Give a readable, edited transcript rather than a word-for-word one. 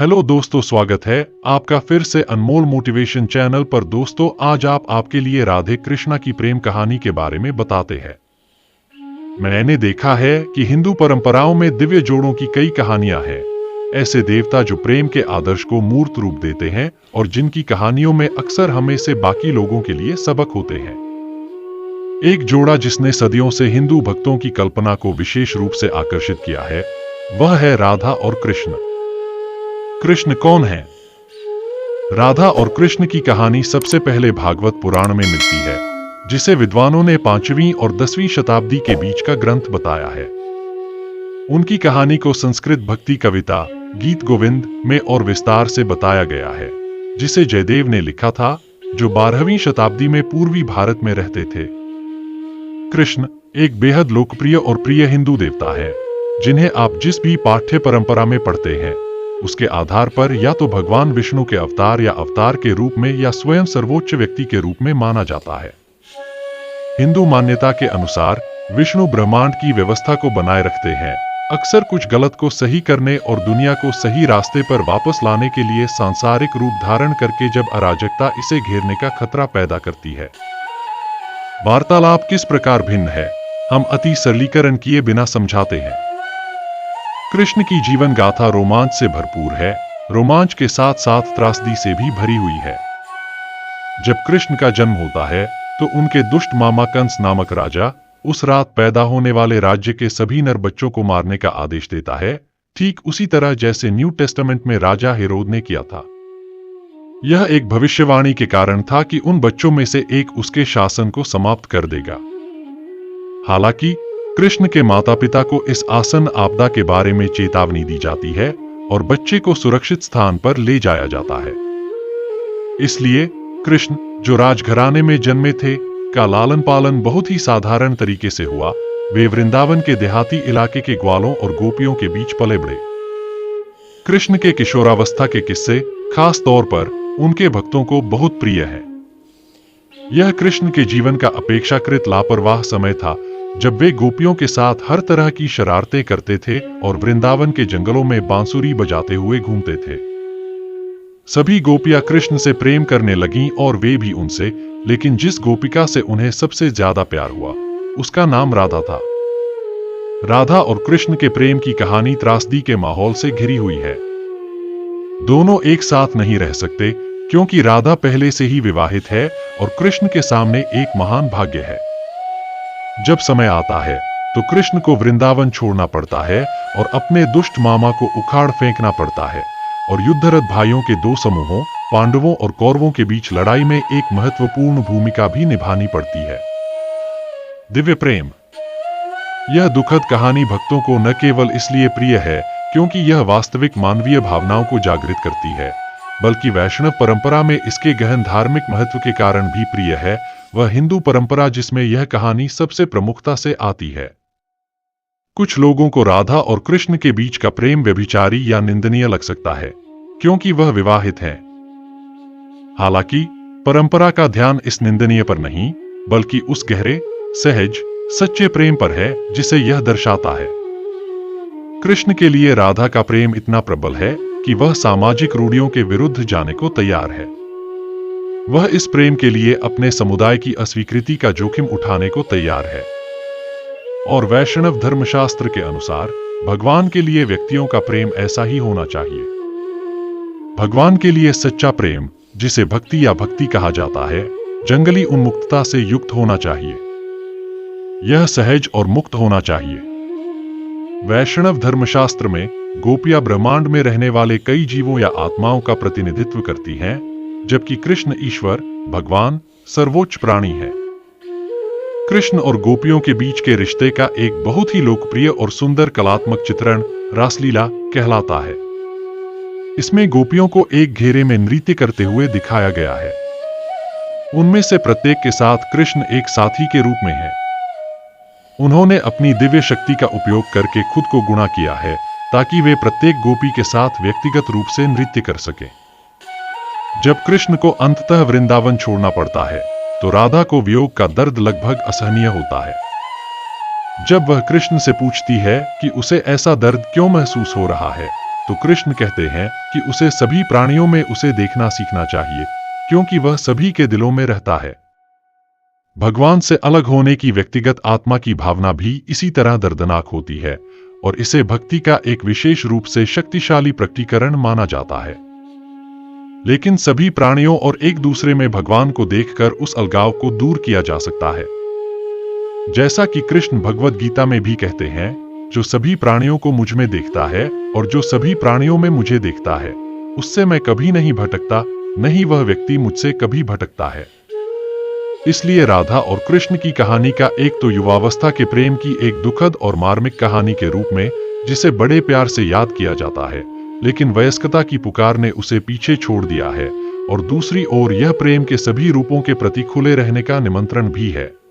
Hello दोस्तों, स्वागत है आपका फिर से अनमोल मोटिवेशन चैनल पर। दोस्तों, आज आपके लिए राधे कृष्णा की प्रेम कहानी के बारे में बताते हैं। मैंने देखा है कि हिंदू परंपराओं में दिव्य जोड़ों की कई कहानियां हैं। ऐसे देवता जो प्रेम के आदर्श को मूर्त रूप देते हैं और जिनकी कहानियों में अक्सर हमें से बाकी लोगों के लिए सबक होते हैं। एक जोड़ा जिसने सदियों से हिंदू भक्तों की कल्पना को विशेष रूप से आकर्षित किया है, वह है राधा और कृष्ण। कृष्ण कौन है? राधा और कृष्ण की कहानी सबसे पहले भागवत पुराण में मिलती है, जिसे विद्वानों ने 5वीं और 10वीं शताब्दी के बीच का ग्रंथ बताया है। उनकी कहानी को संस्कृत भक्ति कविता गीत गोविंद में और विस्तार से बताया गया है, जिसे जयदेव ने लिखा था, जो 12वीं शताब्दी में पूर्वी भारत में रहते थे। कृष्ण एक बेहद लोकप्रिय और प्रिय हिंदू देवता है, जिन्हें आप जिस भी पाठ्य परंपरा में पढ़ते हैं, उसके आधार पर या तो भगवान विष्णु के अवतार या अवतार के रूप में या स्वयं सर्वोच्च व्यक्ति के रूप में माना जाता है। हिंदू मान्यता के अनुसार विष्णु ब्रह्मांड की व्यवस्था को बनाए रखते हैं, अक्सर कुछ गलत को सही करने और दुनिया को सही रास्ते पर वापस लाने के लिए सांसारिक रूप धारण करके, जब अराजकता इसे घेरने का खतरा पैदा करती है। वार्तालाप किस प्रकार भिन्न है, हम अति सरलीकरण किए बिना समझाते हैं। कृष्ण की जीवन गाथा रोमांच से भरपूर है, रोमांच के साथ साथ त्रासदी से भी भरी हुई है। जब कृष्ण का जन्म होता है तो उनके दुष्ट मामा कंस नामक राजा उस रात पैदा होने वाले राज्य के सभी नर बच्चों को मारने का आदेश देता है, ठीक उसी तरह जैसे न्यू टेस्टामेंट में राजा हेरोद ने किया था। यह एक भविष्यवाणी के कारण था कि उन बच्चों में से एक उसके शासन को समाप्त कर देगा। हालांकि कृष्ण के माता पिता को इस आसन्न आपदा के बारे में चेतावनी दी जाती है और बच्चे को सुरक्षित स्थान पर ले जाया जाता है। इसलिए कृष्ण, जो राजघराने में जन्मे थे, का लालन पालन बहुत ही साधारण तरीके से हुआ। वे वृंदावन के देहाती इलाके के ग्वालों और गोपियों के बीच पले बढ़े। कृष्ण के किशोरावस्था के किस्से खास तौर पर उनके भक्तों को बहुत प्रिय है। यह कृष्ण के जीवन का अपेक्षाकृत लापरवाह समय था, जब वे गोपियों के साथ हर तरह की शरारतें करते थे और वृंदावन के जंगलों में बांसुरी बजाते हुए घूमते थे। सभी गोपियां कृष्ण से प्रेम करने लगीं और वे भी उनसे, लेकिन जिस गोपिका से उन्हें सबसे ज्यादा प्यार हुआ, उसका नाम राधा था। राधा और कृष्ण के प्रेम की कहानी त्रासदी के माहौल से घिरी हुई है। दोनों एक साथ नहीं रह सकते, क्योंकि राधा पहले से ही विवाहित है और कृष्ण के सामने एक महान भाग्य है। जब समय आता है तो कृष्ण को वृंदावन छोड़ना पड़ता है और अपने दुष्ट मामा को उखाड़ फेंकना पड़ता है, और युद्धरत भाइयों के दो समूहों, पांडवों और कौरवों के बीच लड़ाई में एक महत्वपूर्ण भूमिका भी निभानी पड़ती है। दिव्य प्रेम। यह दुखद कहानी भक्तों को न केवल इसलिए प्रिय है क्योंकि यह वास्तविक मानवीय भावनाओं को जागृत करती है, बल्कि वैष्णव परंपरा में इसके गहन धार्मिक महत्व के कारण भी प्रिय है, वह हिंदू परंपरा जिसमें यह कहानी सबसे प्रमुखता से आती है। कुछ लोगों को राधा और कृष्ण के बीच का प्रेम व्यभिचारी या निंदनीय लग सकता है, क्योंकि वह विवाहित हैं। हालांकि परंपरा का ध्यान इस निंदनीय पर नहीं, बल्कि उस गहरे, सहज, सच्चे प्रेम पर है जिसे यह दर्शाता है। कृष्ण के लिए राधा का प्रेम इतना प्रबल है कि वह सामाजिक रूढ़ियों के विरुद्ध जाने को तैयार है। वह इस प्रेम के लिए अपने समुदाय की अस्वीकृति का जोखिम उठाने को तैयार है। और वैष्णव धर्मशास्त्र के अनुसार भगवान के लिए व्यक्तियों का प्रेम ऐसा ही होना चाहिए। भगवान के लिए सच्चा प्रेम, जिसे भक्ति या भक्ति कहा जाता है, जंगली उन्मुक्तता से युक्त होना चाहिए। यह सहज और मुक्त होना चाहिए। वैष्णव धर्मशास्त्र में गोपियां ब्रह्मांड में रहने वाले कई जीवों या आत्माओं का प्रतिनिधित्व करती हैं, जबकि कृष्ण ईश्वर, भगवान, सर्वोच्च प्राणी है। कृष्ण और गोपियों के बीच के रिश्ते का एक बहुत ही लोकप्रिय और सुंदर कलात्मक चित्रण रासलीला कहलाता है। इसमें गोपियों को एक घेरे में नृत्य करते हुए दिखाया गया है। उनमें से प्रत्येक के साथ कृष्ण एक साथी के रूप में है। उन्होंने अपनी दिव्य शक्ति का उपयोग करके खुद को गुणा किया है, ताकि वे प्रत्येक गोपी के साथ व्यक्तिगत रूप से नृत्य कर सकें। जब कृष्ण को अंततः वृंदावन छोड़ना पड़ता है, तो राधा को वियोग का दर्द लगभग असहनीय होता है। जब वह कृष्ण से पूछती है कि उसे ऐसा दर्द क्यों महसूस हो रहा है, तो कृष्ण कहते हैं कि उसे सभी प्राणियों में उसे देखना सीखना चाहिए, क्योंकि वह सभी के दिलों में रहता है। भगवान से अलग होने की व्यक्तिगत आत्मा की भावना भी इसी तरह दर्दनाक होती है और इसे भक्ति का एक विशेष रूप से शक्तिशाली प्रकटीकरण माना जाता है। लेकिन सभी प्राणियों और एक दूसरे में भगवान को देखकर उस अलगाव को दूर किया जा सकता है। जैसा कि कृष्ण भगवद गीता में भी कहते हैं, जो सभी प्राणियों को मुझ में देखता है और जो सभी प्राणियों में मुझे देखता है, उससे मैं कभी नहीं भटकता, नहीं वह व्यक्ति मुझसे कभी भटकता है। इसलिए राधा और कृष्ण की कहानी का एक तो युवावस्था के प्रेम की एक दुखद और मार्मिक कहानी के रूप में, जिसे बड़े प्यार से याद किया जाता है, लेकिन वयस्कता की पुकार ने उसे पीछे छोड़ दिया है, और दूसरी ओर यह प्रेम के सभी रूपों के प्रति खुले रहने का निमंत्रण भी है।